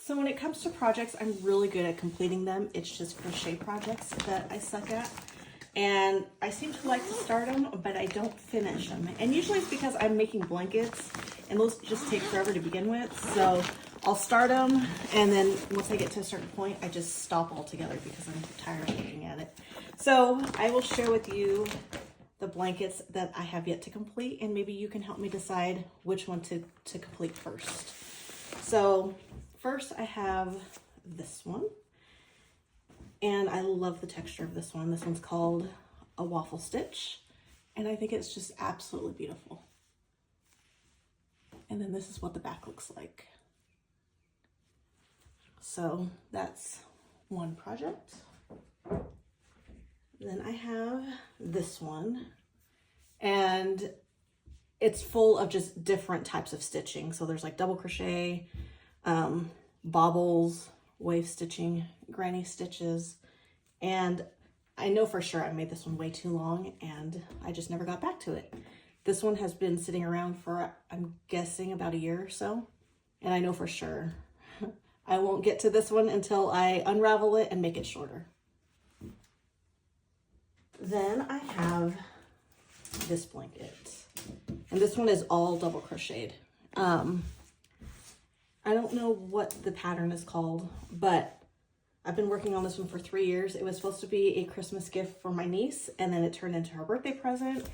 So when it comes to projects, I'm really good at completing them. It's just crochet projects that I suck at. And I seem to like to start them, but I don't finish them. And usually it's because I'm making blankets and those just take forever to begin with. So I'll start them, and then once I get to a certain point, I just stop altogether because I'm tired of looking at it. So I will share with you the blankets that I have yet to complete, and maybe you can help me decide which one to complete first. So first I have this one, and I love the texture of this one. This one's called a waffle stitch, and I think it's just absolutely beautiful. And then this is what the back looks like. So that's one project. Then I have this one, and it's full of just different types of stitching. So there's like double crochet, bobbles, wave stitching, granny stitches, and I know for sure I made this one way too long and I just never got back to it. This one has been sitting around for, I'm guessing, about a year or so, and I know for sure I won't get to this one until I unravel it and make it shorter. Then I have this blanket, and this one is all double crocheted. I don't know what the pattern is called, but I've been working on this one for 3 years. It was supposed to be a Christmas gift for my niece, and then it turned into her birthday present,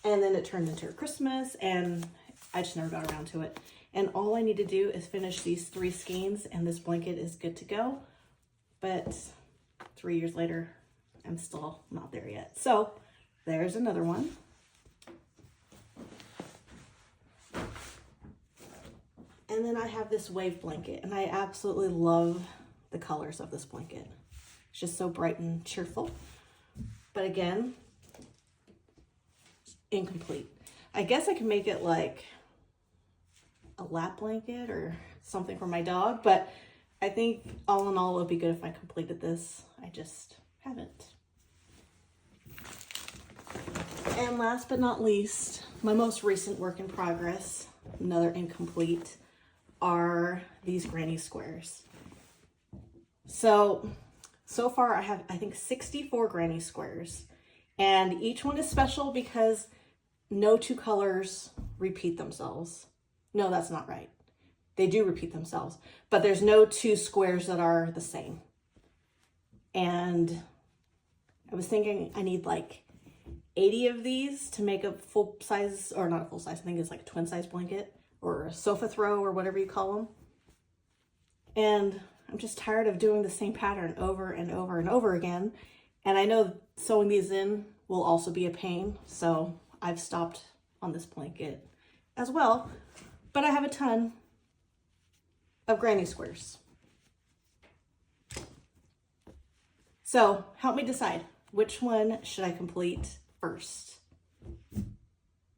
and then it turned into her Christmas, and I just never got around to it. And all I need to do is finish these 3 skeins, and this blanket is good to go. But 3 years later, I'm still not there yet. So there's another one. And then I have this wave blanket, and I absolutely love the colors of this blanket. It's just so bright and cheerful. But again, incomplete. I guess I can make it like a lap blanket or something for my dog, but I think all in all it would be good if I completed this. I just haven't. And last but not least, my most recent work in progress, another incomplete, are these granny squares. So far I have, I think, 64 granny squares, and each one is special because no 2 colors repeat themselves. No, that's not right. They do repeat themselves, but there's no 2 squares that are the same. And I was thinking I need like 80 of these to make a full size, or not a full size, I think it's like a twin size blanket or a sofa throw or whatever you call them. And I'm just tired of doing the same pattern over and over and over again. And I know sewing these in will also be a pain, so I've stopped on this blanket as well. But I have a ton of granny squares. So help me decide, which one should I complete first?